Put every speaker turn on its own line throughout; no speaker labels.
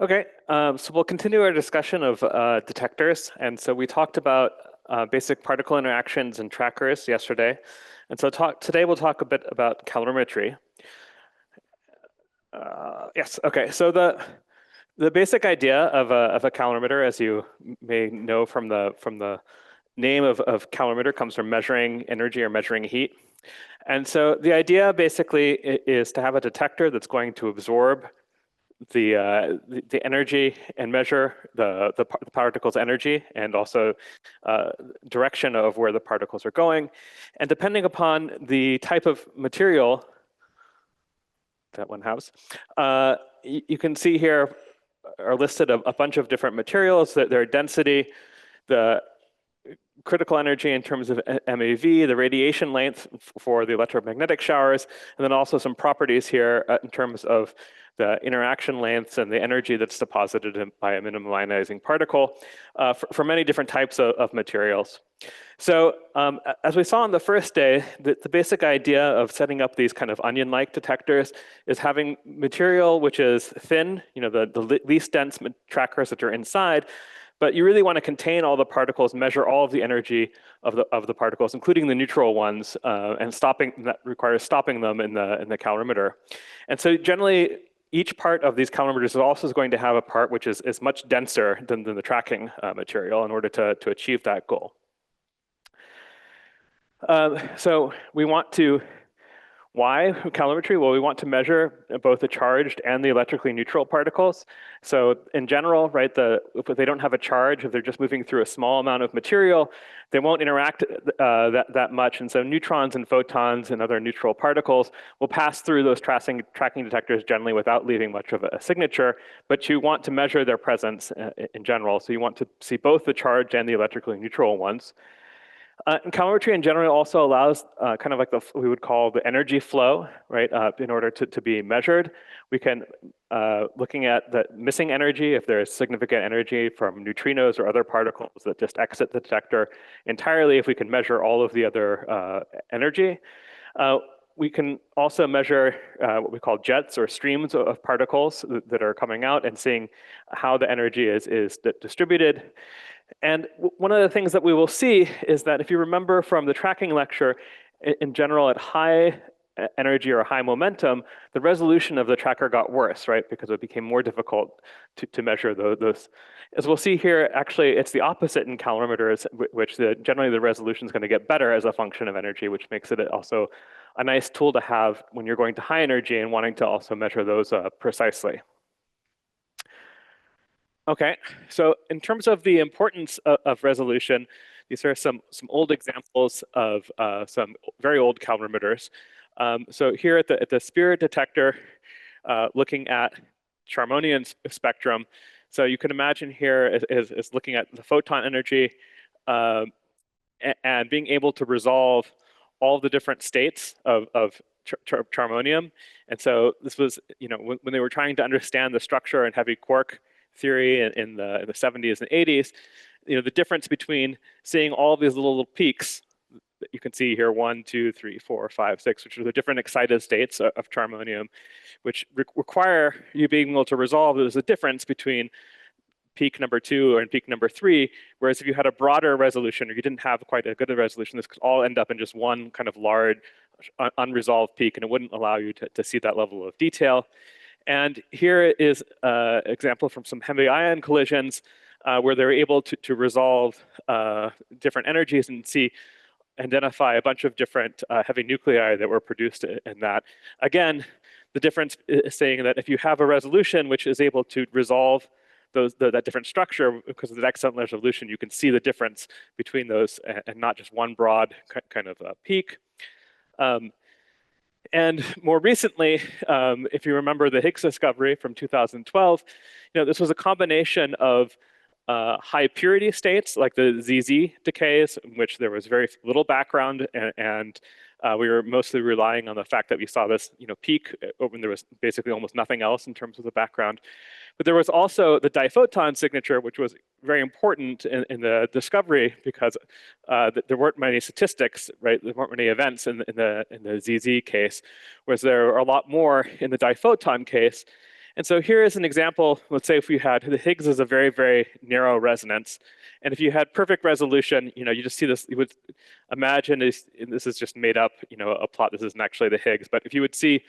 Okay, so we'll continue our discussion of detectors. And so we talked about basic particle interactions and trackers yesterday. And so today we'll talk a bit about calorimetry. Yes, okay, so the basic idea of a calorimeter, as you may know from the name of calorimeter, comes from measuring energy or measuring heat. And so the idea basically is to have a detector that's going to absorb the energy and measure the particle's energy and also direction of where the particles are going. And depending upon the type of material that one has, you can see here are listed a bunch of different materials, their density, the critical energy in terms of MeV, the radiation length for the electromagnetic showers, and then also some properties here in terms of the interaction lengths and the energy that's deposited by a minimum ionizing particle for many different types of materials. So as we saw on the first day, the basic idea of setting up these kind of onion-like detectors is having material which is thin, the least dense trackers that are inside, but you really want to contain all the particles, measure all of the energy of the particles, including the neutral ones, and that requires stopping them in the calorimeter. And so generally, each part of these calorimeters is also going to have a part which is much denser than the tracking material in order to achieve that goal. So we want to, why calorimetry? Well, we want to measure both the charged and the electrically neutral particles. So in general, right, if they don't have a charge, if they're just moving through a small amount of material, they won't interact that much. And so neutrons and photons and other neutral particles will pass through those tracking detectors generally without leaving much of a signature. But you want to measure their presence in general. So you want to see both the charged and the electrically neutral ones. And calorimetry in general also allows kind of like we would call the energy flow, right? In order to be measured, we can, looking at the missing energy, if there is significant energy from neutrinos or other particles that just exit the detector entirely, if we can measure all of the other energy. We can also measure what we call jets or streams of particles that are coming out and seeing how the energy is distributed. And one of the things that we will see is that if you remember from the tracking lecture, in general at high energy or high momentum, the resolution of the tracker got worse, right? Because it became more difficult to measure those. As we'll see here, actually, it's the opposite in calorimeters, which generally the resolution is going to get better as a function of energy, which makes it also a nice tool to have when you're going to high energy and wanting to also measure those precisely. Okay, so in terms of the importance of resolution, these are some old examples of some very old calorimeters. So here at the spirit detector, looking at Charmonian spectrum. So you can imagine here is looking at the photon energy and being able to resolve all the different states of Charmonium. And so this was, when they were trying to understand the structure and heavy quark theory in the 70s and 80s, the difference between seeing all of these little peaks that you can see here, 1, 2, 3, 4, 5, 6, which are the different excited states of Charmonium, which require you being able to resolve there's a difference between peak number 2 and peak number 3, whereas if you had a broader resolution or you didn't have quite a good resolution, this could all end up in just one kind of large unresolved peak, and it wouldn't allow you to see that level of detail. And here is an example from some heavy ion collisions where they're able to resolve different energies and identify a bunch of different heavy nuclei that were produced in that. Again, the difference is saying that if you have a resolution which is able to resolve that different structure, because of the excellent resolution, you can see the difference between those and not just one broad kind of peak. And more recently, if you remember the Higgs discovery from 2012, this was a combination of high purity states like the ZZ decays, in which there was very little background, and we were mostly relying on the fact that we saw this peak when there was basically almost nothing else in terms of the background. But there was also the diphoton signature, which was very important in the discovery because there weren't many statistics, right? There weren't many events in the ZZ case, whereas there are a lot more in the diphoton case. And so here is an example. Let's say if we had the Higgs is a very, very narrow resonance. And if you had perfect resolution, you just see this, you would imagine this is just made up, a plot. This isn't actually the Higgs, but if you would see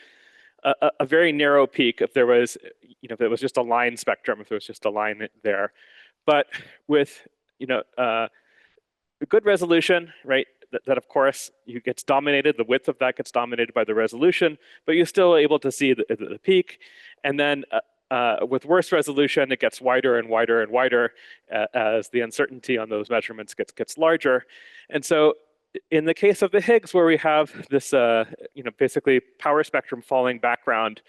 a very narrow peak, if there was, if it was just a line spectrum, if there was just a line there, but with, good resolution, right? That of course gets dominated. The width of that gets dominated by the resolution, but you're still able to see the peak. And then with worse resolution, it gets wider and wider and wider as the uncertainty on those measurements gets larger. And so in the case of the Higgs, where we have this, basically power spectrum falling background,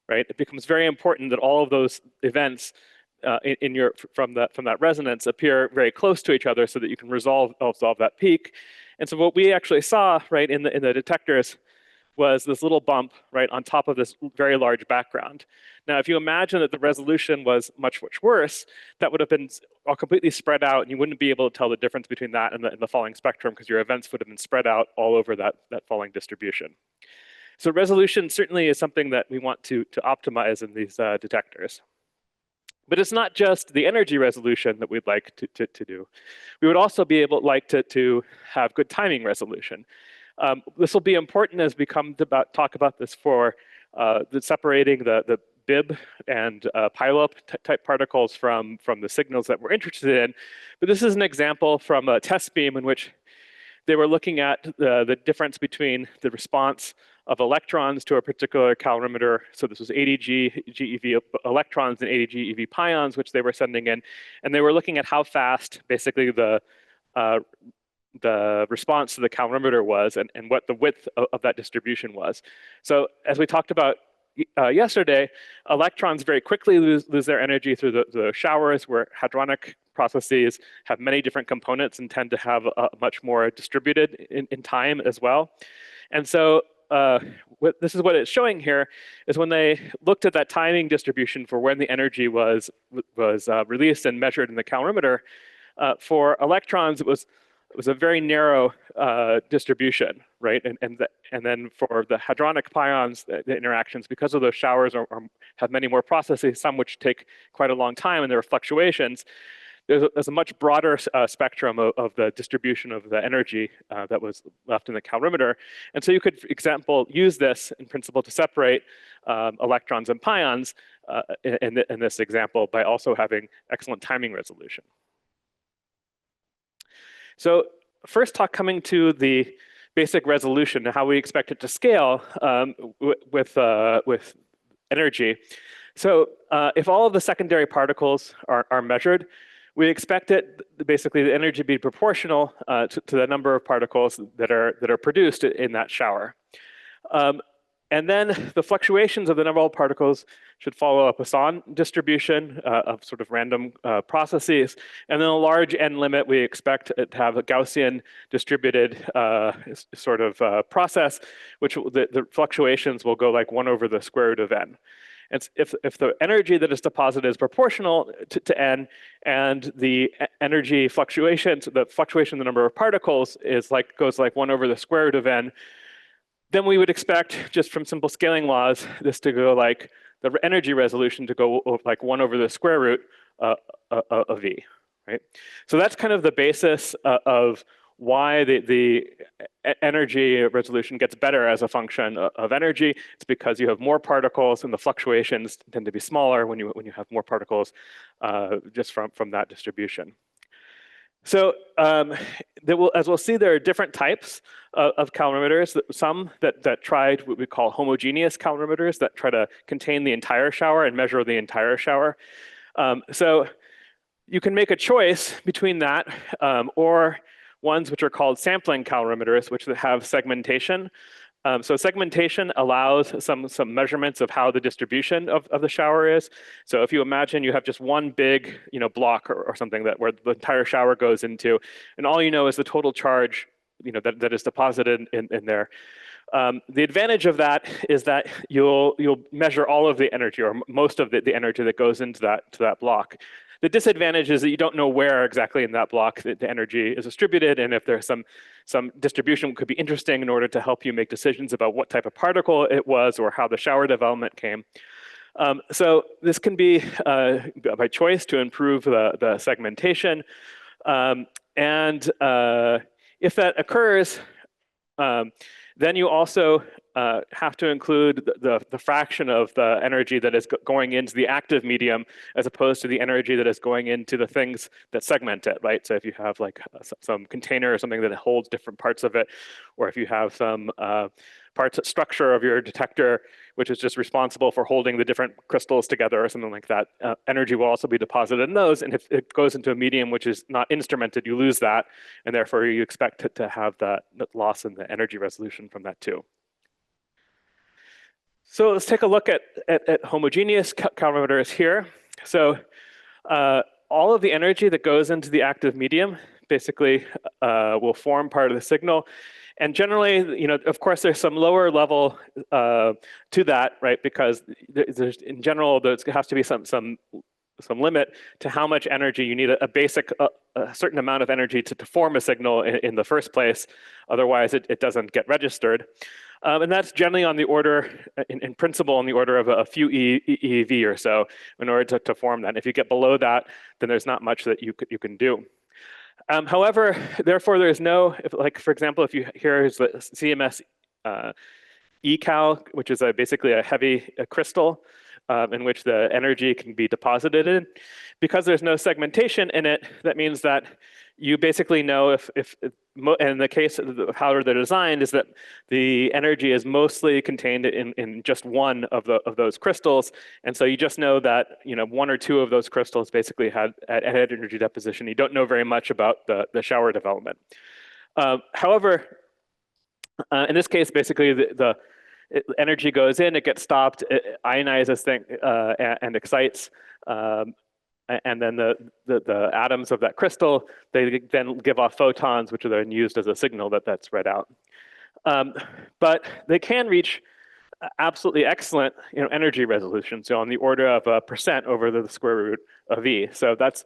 right? It becomes very important that all of those events from that resonance appear very close to each other so that you can resolve that peak. And so what we actually saw, right, in the detectors was this little bump right on top of this very large background. Now, if you imagine that the resolution was much, much worse, that would have been all completely spread out, and you wouldn't be able to tell the difference between that and the falling spectrum because your events would have been spread out all over that falling distribution. So resolution certainly is something that we want to optimize in these detectors. But it's not just the energy resolution that we'd like to do. We would also be like to have good timing resolution. This will be important as we come to talk about this for separating the Bib and pileup type particles from the signals that we're interested in. But this is an example from a test beam in which they were looking at the difference between the response of electrons to a particular calorimeter. So this was 80 GeV electrons and 80 GeV pions, which they were sending in. And they were looking at how fast basically the response to the calorimeter was and what the width of that distribution was. So as we talked about yesterday, electrons very quickly lose their energy through the showers, where hadronic processes have many different components and tend to have a much more distributed in time as well. And so this is what it's showing here, is when they looked at that timing distribution for when the energy was released and measured in the calorimeter, for electrons, it was a very narrow distribution, right? And then for the hadronic pions, the interactions, because of those showers have many more processes, some which take quite a long time, and there are fluctuations. There's a much broader spectrum of the distribution of the energy that was left in the calorimeter. And so you could, for example, use this in principle to separate electrons and pions in this example by also having excellent timing resolution. So first coming to the basic resolution and how we expect it to scale with energy. So if all of the secondary particles are measured, we expect basically the energy to be proportional to the number of particles that are produced in that shower. And then the fluctuations of the number of particles should follow a Poisson distribution of sort of random processes. And then a large n limit, we expect it to have a Gaussian distributed sort of process, which the fluctuations will go like 1 over the square root of n. And if the energy that is deposited is proportional to n, and the energy fluctuations, the fluctuation in the number of particles goes like 1 over the square root of n, then we would expect, just from simple scaling laws, this to go like the energy resolution to go like 1 over the square root of v, right? So that's kind of the basis of why the energy resolution gets better as a function of energy. It's because you have more particles and the fluctuations tend to be smaller when you have more particles just from that distribution. So as we'll see, there are different types of calorimeters. Some that tried what we call homogeneous calorimeters that try to contain the entire shower and measure the entire shower. So you can make a choice between that or ones which are called sampling calorimeters, which have segmentation. So segmentation allows some measurements of how the distribution of the shower is. So if you imagine you have just one big block or something where the entire shower goes into, and all you know is the total charge that is deposited in there. The advantage of that is that you'll measure all of the energy or most of the energy that goes into that block. The disadvantage is that you don't know where exactly in that block the energy is distributed, and if there's some distribution could be interesting in order to help you make decisions about what type of particle it was or how the shower development came. So this can be by choice to improve the segmentation. Um, and if that occurs, um, then you also have to include the fraction of the energy that is going into the active medium as opposed to the energy that is going into the things that segment it, right? So if you have like some container or something that holds different parts of it, or if you have some parts structure of your detector, which is just responsible for holding the different crystals together or something like that, energy will also be deposited in those. And if it goes into a medium which is not instrumented, you lose that. And therefore you expect to have that loss in the energy resolution from that too. So let's take a look at homogeneous calorimeters here. So all of the energy that goes into the active medium basically will form part of the signal. And generally, of course, there's some lower level to that, right? Because there's, in general, there has to be some limit to how much energy you need, a basic, a certain amount of energy to form a signal in the first place. Otherwise, it doesn't get registered. And that's generally on the order, in principle, on the order of a few EeV or so in order to form that. And if you get below that, then there's not much that you can do. However, therefore, there is no, like, for example, if you here is the CMS eCal, which is basically a heavy crystal in which the energy can be deposited in. Because there's no segmentation in it, that means that you basically know if in the case of how they're designed, is that the energy is mostly contained in just one of those crystals, and so you just know that one or two of those crystals basically had energy deposition. You don't know very much about the shower development. However, in this case, basically the energy goes in, it gets stopped, it ionizes thing and excites. And then the atoms of that crystal, they then give off photons, which are then used as a signal that's read out. But they can reach absolutely excellent energy resolution, so on the order of 1% over the square root of E. So that's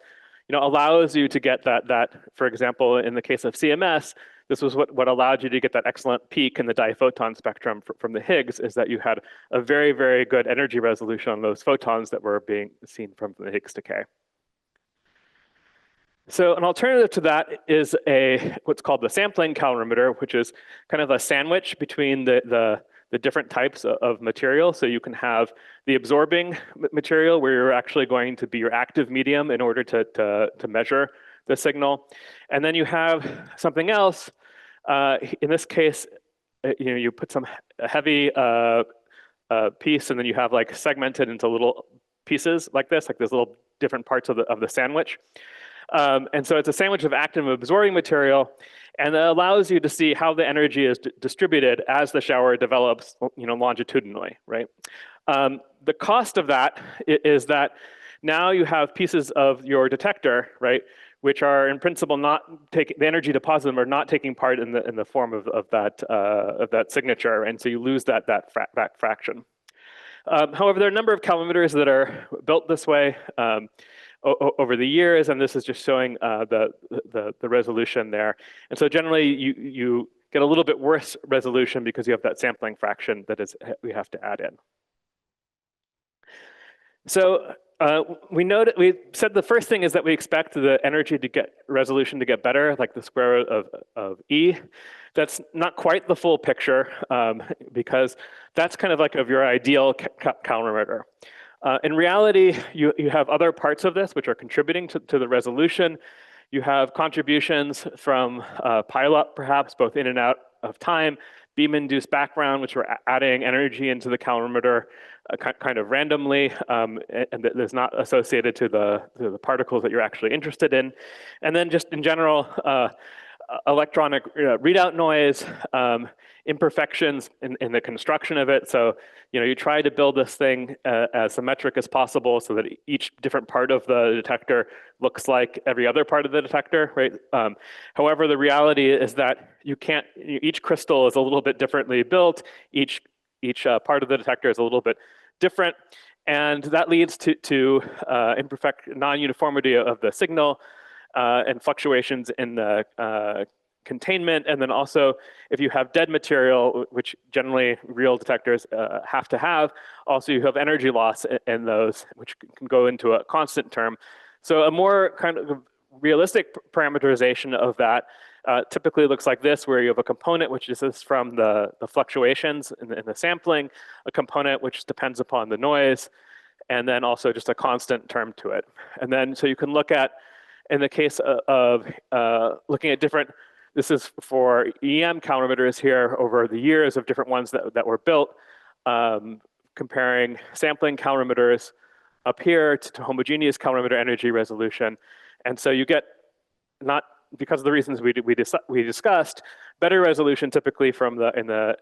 allows you to get that, for example, in the case of CMS, this was what allowed you to get that excellent peak in the diphoton spectrum from the Higgs, is that you had a very, very good energy resolution on those photons that were being seen from the Higgs decay. So an alternative to that is what's called the sampling calorimeter, which is kind of a sandwich between the different types of material. So you can have the absorbing material where you're actually going to be your active medium in order to measure the signal. And then you have something else. In this case, you put some heavy piece, and then you have like segmented into little pieces like this, like there's little different parts of the sandwich. And so it's a sandwich of active and absorbing material, and it allows you to see how the energy is distributed as the shower develops, longitudinally, right? The cost of that is that now you have pieces of your detector, right, which are in principle not taking the energy deposit them, are not taking part in the form of that signature, and so you lose that fraction. However, there are a number of calorimeters that are built this way over the years, and this is just showing the resolution there. And so generally, you get a little bit worse resolution because you have that sampling fraction that we have to add in. So we said the first thing is that we expect the energy to get resolution to get better, like the square root of E. That's not quite the full picture because that's kind of like of your ideal calorimeter. In reality, you have other parts of this which are contributing to the resolution. You have contributions from pileup, perhaps, both in and out of time, beam-induced background, which are adding energy into the calorimeter kind of randomly, and that is not associated to the particles that you're actually interested in. And then just in general, electronic readout noise, imperfections in the construction of it. So, you try to build this thing as symmetric as possible so that each different part of the detector looks like every other part of the detector, right? However, the reality is that each crystal is a little bit differently built. Each part of the detector is a little bit different. And that leads to non-uniformity of the signal and fluctuations in the containment. And then also, if you have dead material, which generally real detectors have to have, also you have energy loss in those, which can go into a constant term. So a more kind of realistic parameterization of that typically looks like this, where you have a component which is from the fluctuations in the sampling, a component which depends upon the noise, and then also just a constant term to it. And then so you can look at, in the case of looking at different, this is for EM calorimeters here over the years of different ones that were built, comparing sampling calorimeters up here to homogeneous calorimeter energy resolution. And so you get, not because of the reasons we discussed, better resolution typically from in the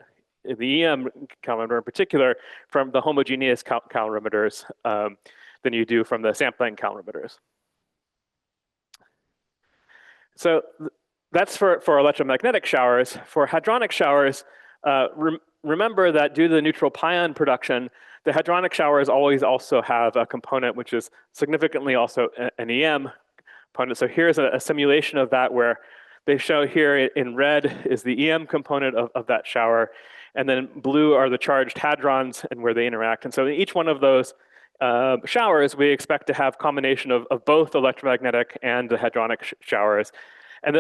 EM calorimeter in particular, from the homogeneous calorimeters than you do from the sampling calorimeters. So that's for electromagnetic showers. For hadronic showers, remember that due to the neutral pion production, the hadronic showers always also have a component which is significantly also an EM component. So here's a simulation of that where they show here in red is the EM component of that shower, and then blue are the charged hadrons and where they interact. And so in each one of those showers, we expect to have combination of both electromagnetic and the hadronic showers. And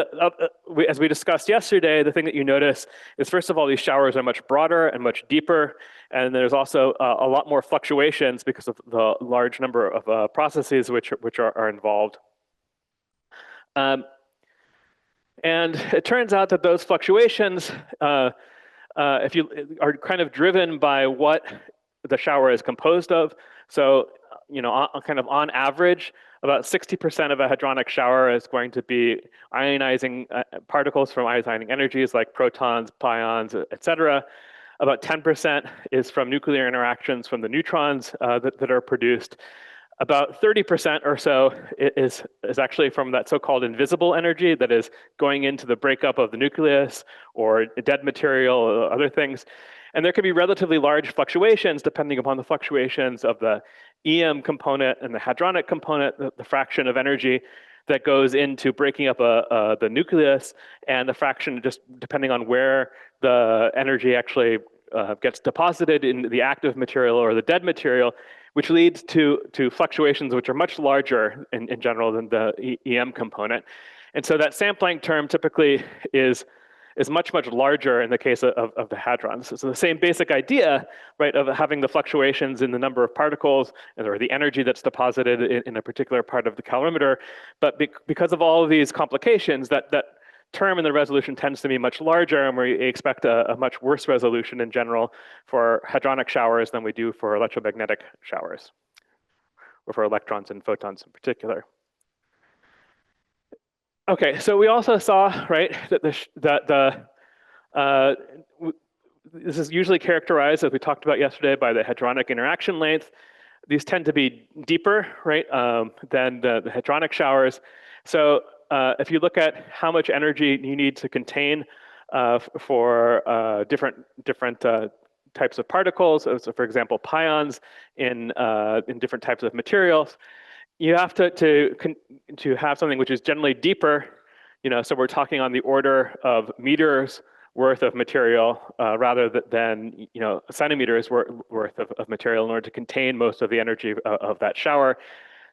as we discussed yesterday, the thing that you notice is, first of all, these showers are much broader and much deeper. And there's also a lot more fluctuations because of the large number of processes which are involved. And it turns out that those fluctuations, if you are kind of driven by what the shower is composed of. So, kind of on average, about 60% of a hadronic shower is going to be ionizing particles from ionizing energies like protons, pions, et cetera. About 10% is from nuclear interactions from the neutrons that are produced. About 30% or so is actually from that so-called invisible energy that is going into the breakup of the nucleus or dead material or other things. And there can be relatively large fluctuations depending upon the fluctuations of the EM component and the hadronic component, the fraction of energy that goes into breaking up the nucleus, and the fraction just depending on where the energy actually gets deposited in the active material or the dead material, which leads to fluctuations which are much larger in general than the EM component. And so that sampling term typically is much, much larger in the case of the hadrons. So the same basic idea, right, of having the fluctuations in the number of particles or the energy that's deposited in a particular part of the calorimeter. But because of all of these complications, that term in the resolution tends to be much larger, and we expect a much worse resolution in general for hadronic showers than we do for electromagnetic showers, or for electrons and photons in particular. Okay, so we also saw, right, that this is usually characterized, as we talked about yesterday, by the hadronic interaction length. These tend to be deeper, right, than the hadronic showers. So if you look at how much energy you need to contain for different types of particles, so for example, pions in different types of materials, you have to have something which is generally deeper, so we're talking on the order of meters worth of material rather than centimeters worth of material in order to contain most of the energy of that shower.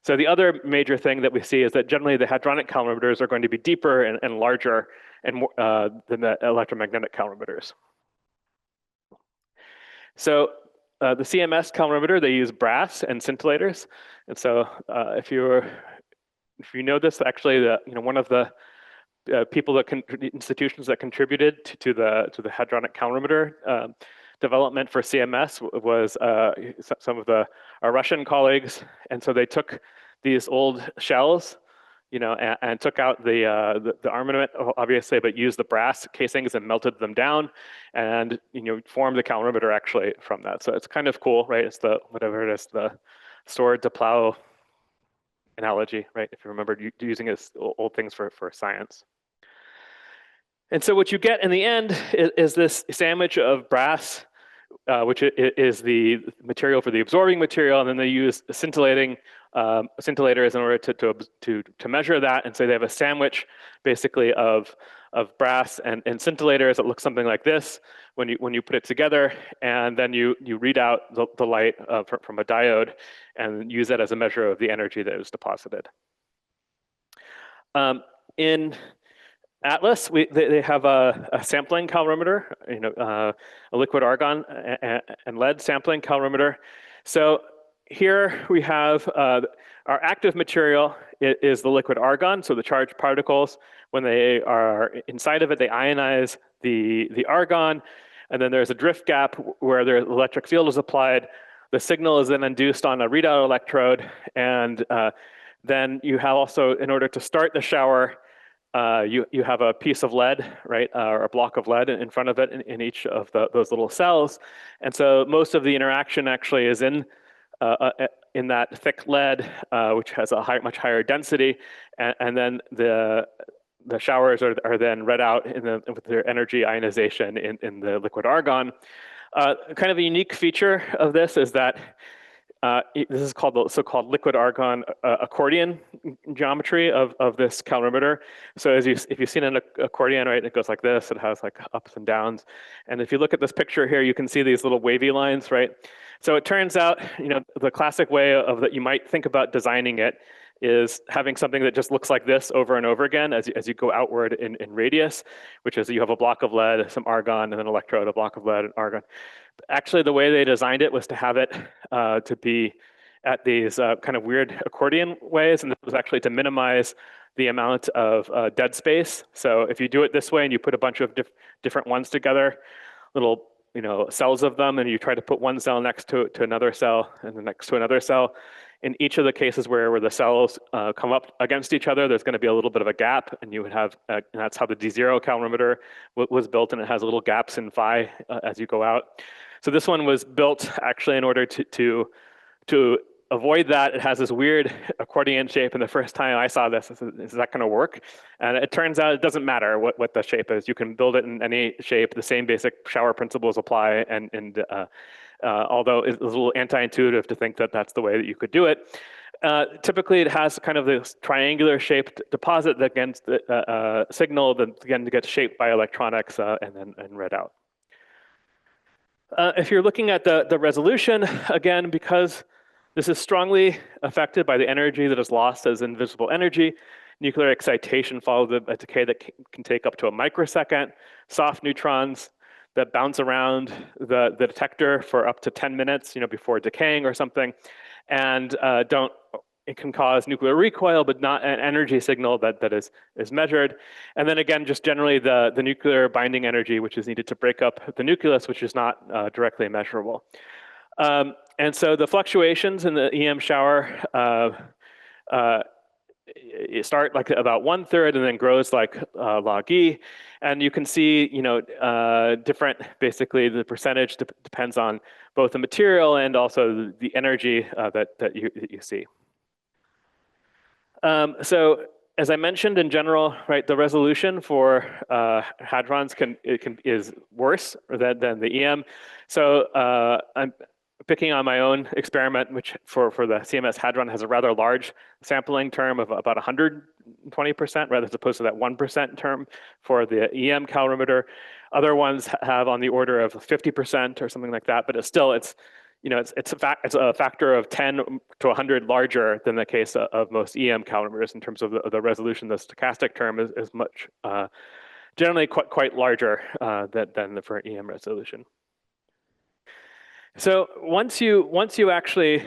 So the other major thing that we see is that generally the hadronic calorimeters are going to be deeper and larger and more, than the electromagnetic calorimeters. So the CMS calorimeter, they use brass and scintillators. And so if you know this, actually, one of the institutions that contributed to the hadronic calorimeter development for CMS was some of our Russian colleagues. And so they took these old shells, and took out the armament, obviously, but used the brass casings and melted them down, and formed the calorimeter actually from that. So it's kind of cool, right? It's the sword to plow analogy, right? If you remember using it old things for science. And so what you get in the end is this sandwich of brass, which is the material for the absorbing material, and then they use scintillators in order to measure that. And so they have a sandwich basically of of brass and scintillators that look something like this when you put it together, and then you read out the light from a diode and use that as a measure of the energy that was deposited. In Atlas, they have a sampling calorimeter, a liquid argon and lead sampling calorimeter. So here we have our active material is the liquid argon, so the charged particles, when they are inside of it, they ionize the argon, and then there's a drift gap where the electric field is applied. The signal is then induced on a readout electrode, and then you have also, in order to start the shower, you have a piece of lead, right, or a block of lead in front of it in each of those little cells. And so most of the interaction actually is in that thick lead, which has a much higher density, and then the showers are then read out with their energy ionization in the liquid argon. Kind of a unique feature of this is that this is called the so-called liquid argon accordion geometry of this calorimeter. So if you've seen an accordion, right, it goes like this. It has like ups and downs. And if you look at this picture here, you can see these little wavy lines, right? So it turns out, the classic way of that you might think about designing it is having something that just looks like this over and over again as you go outward in radius, which is you have a block of lead, some argon, and an electrode, a block of lead and argon. Actually, the way they designed it was to have it to be at these kind of weird accordion ways, and this was actually to minimize the amount of dead space. So if you do it this way and you put a bunch of different ones together, little cells of them, and you try to put one cell next to another cell and then next to another cell, in each of the cases where the cells come up against each other, there's going to be a little bit of a gap, and you would have, and that's how the D0 calorimeter was built, and it has little gaps in phi as you go out. So this one was built actually in order to avoid that. It has this weird accordion shape, and the first time I saw this, I said, is that going to work? And it turns out it doesn't matter what the shape is. You can build it in any shape. The same basic shower principles apply, and although it's a little anti-intuitive to think that that's the way that you could do it. Typically, it has kind of this triangular shaped deposit that gets the signal that again gets shaped by electronics and read out. If you're looking at the resolution, again, because this is strongly affected by the energy that is lost as invisible energy, nuclear excitation follows a decay that can take up to a microsecond, soft neutrons that bounce around the detector for up to 10 minutes, before decaying or something, and it can cause nuclear recoil, but not an energy signal that is measured. And then again, just generally the nuclear binding energy, which is needed to break up the nucleus, which is not directly measurable. And so the fluctuations in the EM shower start like about 1/3 and then grows like log E. And you can see, different, basically the percentage depends on both the material and also the energy that you see. So as I mentioned in general, right, the resolution for hadrons is worse than the EM. So I'm picking on my own experiment, which for the CMS hadron has a rather large sampling term of about 120%, rather as opposed to that 1% term for the EM calorimeter. Other ones have on the order of 50% or something like that, but it's a factor of 10 to 100 larger than the case of most EM calorimeters in terms of the resolution. The stochastic term is much generally quite larger than for EM resolution. So once you actually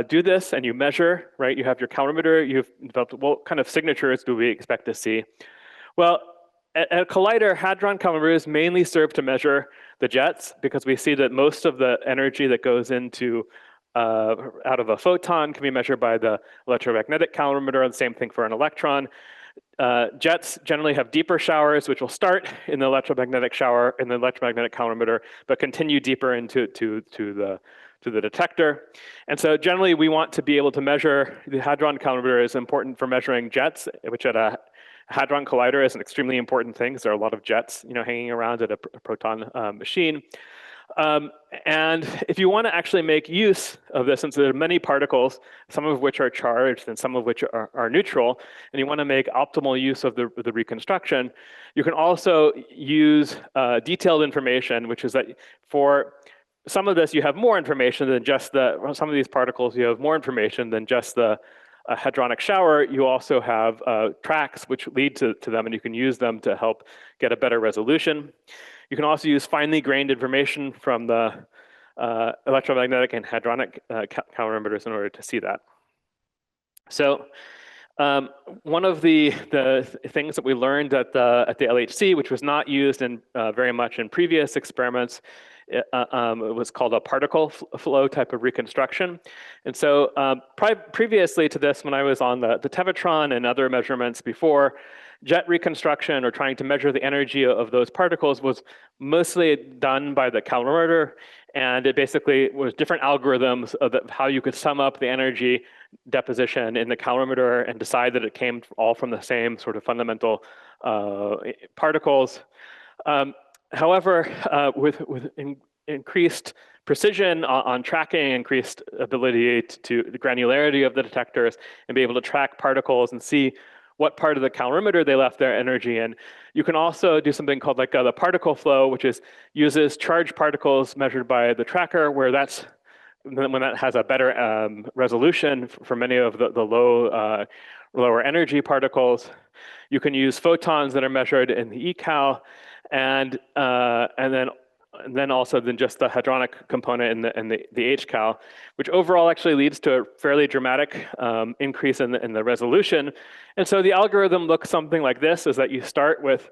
do this and you measure, right, you have your calorimeter, you've developed what kind of signatures do we expect to see? Well, at a collider, hadron calorimeters mainly serve to measure the jets because we see that most of the energy that goes into out of a photon can be measured by the electromagnetic calorimeter, and the same thing for an electron. Jets generally have deeper showers, which will start in the electromagnetic shower in the electromagnetic calorimeter, but continue deeper into the detector. And so generally, we want to be able to measure the hadron calorimeter is important for measuring jets, which at a hadron collider is an extremely important thing because there are a lot of jets, hanging around at a proton machine. Um, and if you want to actually make use of this, since there are many particles, some of which are charged and some of which are neutral, and you want to make optimal use of the reconstruction, you can also use detailed information, which is that for some of this, you have more information than just some of these particles, you have more information than just the hadronic shower. You also have tracks which lead to them, and you can use them to help get a better resolution. You can also use finely grained information from the electromagnetic and hadronic calorimeters in order to see that. So one of the things that we learned at the LHC, which was not used in very much in previous experiments, it was called a particle flow type of reconstruction. And so previously to this, when I was on the Tevatron and other measurements before, jet reconstruction or trying to measure the energy of those particles was mostly done by the calorimeter. And it basically was different algorithms of how you could sum up the energy deposition in the calorimeter and decide that it came all from the same sort of fundamental particles. However, with increased precision on tracking, increased ability to the granularity of the detectors, and be able to track particles and see what part of the calorimeter they left their energy in. You can also do something called like the particle flow, which uses charged particles measured by the tracker, where that's when that has a better resolution for many of the lower energy particles. You can use photons that are measured in the ecal, and then also just the hadronic component in the HCal, which overall actually leads to a fairly dramatic increase in the resolution. And so the algorithm looks something like this: is that you start with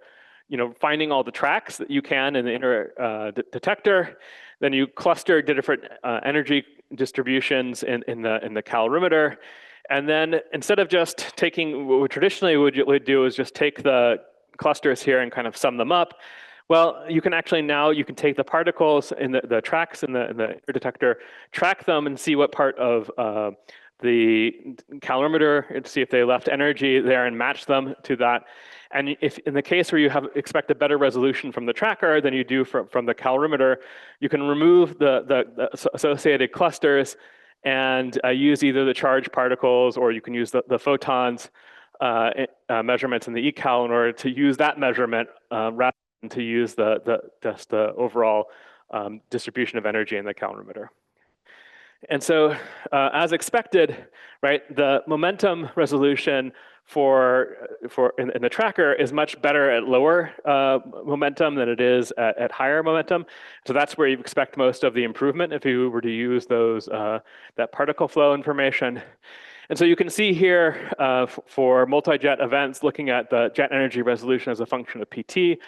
finding all the tracks that you can in the inner detector. Then you cluster the different energy distributions in the calorimeter. And then instead of just taking what we traditionally would do is just take the clusters here and kind of sum them up. Well, you can actually now take the particles in the tracks in the detector, track them and see what part of the calorimeter, and see if they left energy there and match them to that. And if in the case where you expect a better resolution from the tracker than you do from the calorimeter, you can remove the associated clusters and use either the charged particles, or you can use the photons measurements in the ecal in order to use that measurement rather than to use just the overall distribution of energy in the calorimeter. And so, as expected, right, the momentum resolution in the tracker is much better at lower momentum than it is at higher momentum. So that's where you expect most of the improvement if you were to use those that particle flow information. And so you can see here for multi-jet events, looking at the jet energy resolution as a function of PT.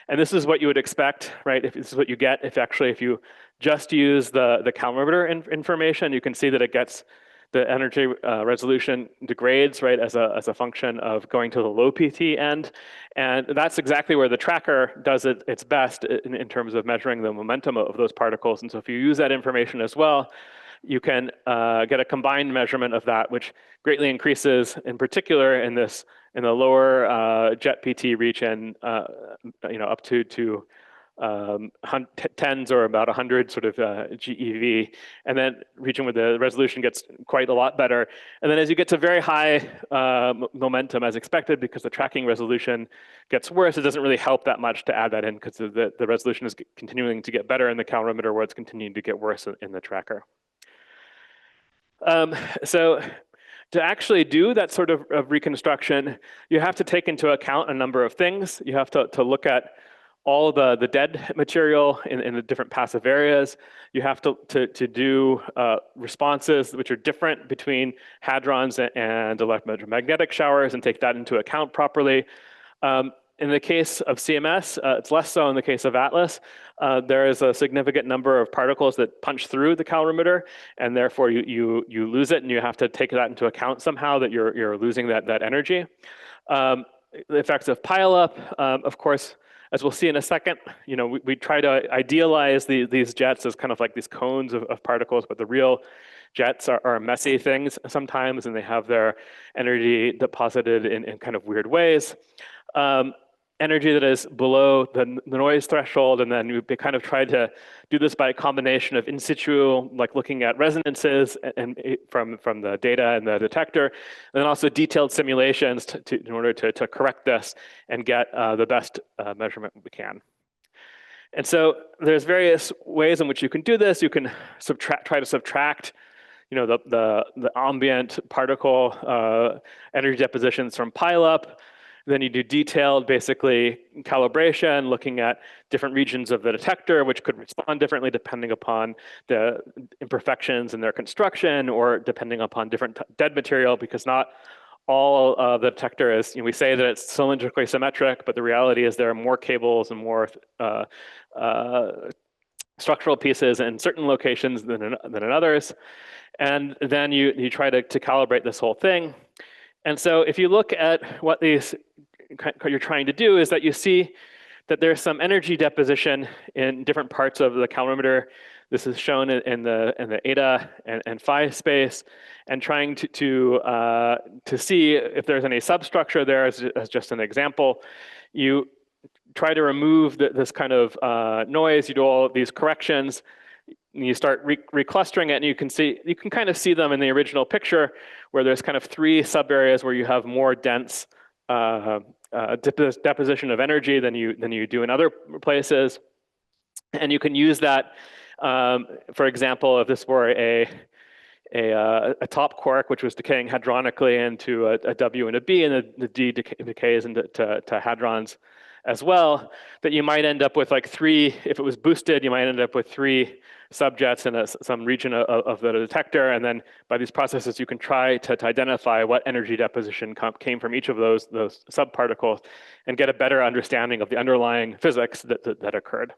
And this is what you would expect, right? If this is what you get if you just use the calorimeter information, you can see that it gets the energy resolution degrades, right, as a function of going to the low PT end. And that's exactly where the tracker does its best in terms of measuring the momentum of those particles. And so if you use that information as well, you can get a combined measurement of that, which greatly increases, in particular, in the lower jet PT region, up to tens or about 100 sort of GeV, and then region where the resolution gets quite a lot better. And then as you get to very high momentum, as expected, because the tracking resolution gets worse, it doesn't really help that much to add that in, because the resolution is continuing to get better in the calorimeter, where it's continuing to get worse in the tracker. So to actually do that sort of reconstruction, you have to take into account a number of things. You have to look at all the dead material in the different passive areas. You have to do responses which are different between hadrons and electromagnetic showers and take that into account properly. In the case of CMS, it's less so in the case of Atlas. There is a significant number of particles that punch through the calorimeter, and therefore you lose it, and you have to take that into account somehow, that you're losing that energy. The effects of pileup, of course, as we'll see in a second, we try to idealize these jets as kind of like these cones of particles, but the real jets are messy things sometimes, and they have their energy deposited in kind of weird ways. energy that is below the noise threshold, and then we kind of tried to do this by a combination of in situ, like looking at resonances and from the data and the detector, and then also detailed simulations in order to correct this and get the best measurement we can. And so there's various ways in which you can do this. You can try to subtract the ambient particle energy depositions from pileup. Then you do detailed, basically, calibration, looking at different regions of the detector, which could respond differently depending upon the imperfections in their construction or depending upon different dead material, because not all of the detector is, we say that it's cylindrically symmetric, but the reality is there are more cables and more structural pieces in certain locations than in others. And then you try to calibrate this whole thing. And so if you look at what you're trying to do, is that you see that there's some energy deposition in different parts of the calorimeter. This is shown in the eta and phi space, and trying to see if there's any substructure there as just an example. You try to remove this kind of noise. You do all of these corrections. And you start reclustering it, and you can kind of see them in the original picture, where there's kind of three sub areas where you have more dense deposition of energy than you do in other places, and you can use that. For example, if this were a top quark, which was decaying hadronically into a W and a B, and the D decays into hadrons as well, that you might end up with like three, if it was boosted, you might end up with three subjets in some region of the detector. And then by these processes, you can try to identify what energy deposition came from each of those subparticles and get a better understanding of the underlying physics that occurred.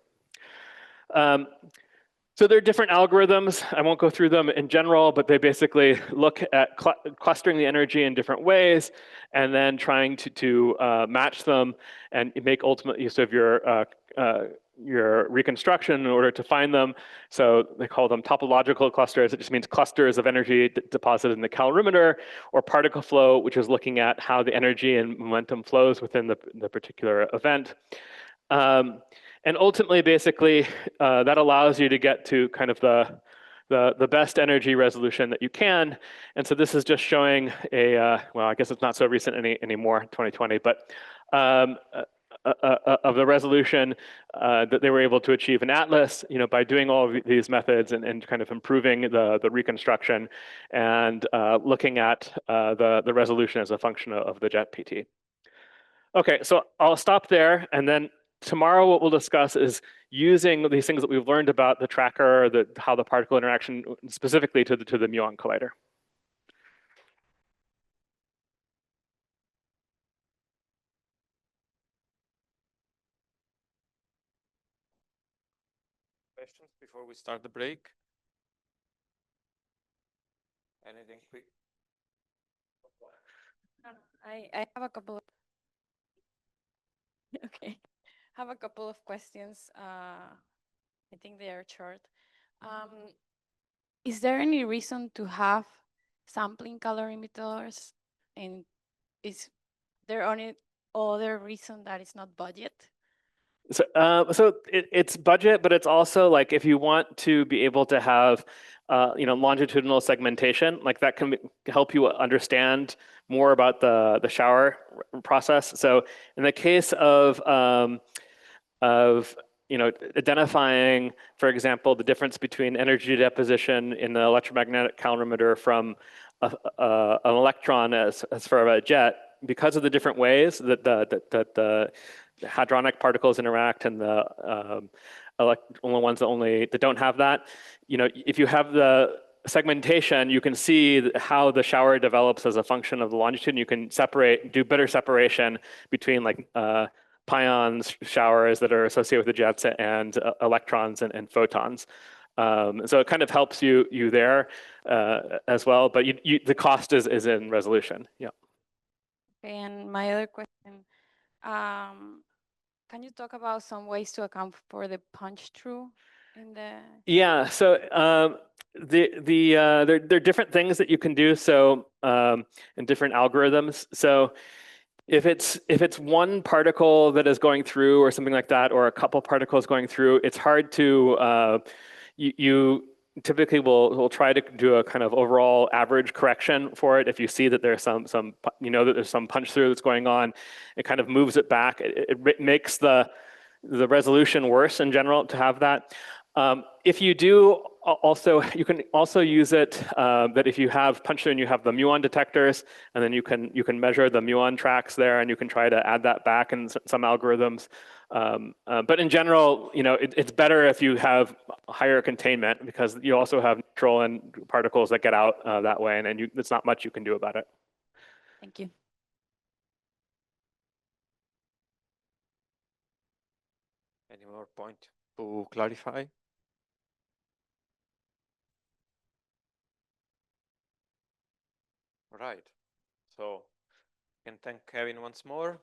So there are different algorithms. I won't go through them in general, but they basically look at clustering the energy in different ways and then trying to match them and make ultimate use of your reconstruction in order to find them. So they call them topological clusters. It just means clusters of energy deposited in the calorimeter, or particle flow, which is looking at how the energy and momentum flows within the particular event. And ultimately, basically, that allows you to get to kind of the best energy resolution that you can. And so this is just showing well, I guess it's not so recent anymore, 2020, but of the resolution that they were able to achieve in Atlas, by doing all of these methods and kind of improving the reconstruction and looking at the resolution as a function of the jet PT. Okay, so I'll stop there, and then tomorrow what we'll discuss is using these things that we've learned about the tracker, how the particle interaction, specifically to the muon collider.
Questions before we start the break? Anything quick?
I have a couple of okay. Have a couple of questions. I think they are short. Is there any reason to have sampling calorimeters, and is there any other reason that it's not budget?
So it's budget, but it's also like if you want to be able to have longitudinal segmentation, like that can help you understand more about the shower process. So in the case of identifying, for example, the difference between energy deposition in the electromagnetic calorimeter from an electron as for a jet, because of the different ways that the hadronic particles interact and the only ones that don't have that. If you have the segmentation, you can see how the shower develops as a function of the longitude. And you can do better separation between like pions showers that are associated with the jets and electrons and photons. So it kind of helps you there as well. But the cost is in resolution. Yeah.
Okay, and my other question. Can you talk about some ways to account for the punch through in the?
Yeah. So there are different things that you can do. So and different algorithms. So if it's one particle that is going through or something like that, or a couple particles going through, it's hard to you typically will try to do a kind of overall average correction for it. If you see that there's some that there's some punch through that's going on, it kind of moves it back. It makes the resolution worse in general to have that. If you do you can also use it that if you have punch through and you have the muon detectors, and then you can measure the muon tracks there, and you can try to add that back in some algorithms. But in general, it's better if you have higher containment, because you also have neutral and particles that get out that way, and it's not much you can do about it.
Thank you.
Any more point to clarify? All right. So I can thank Kevin once more.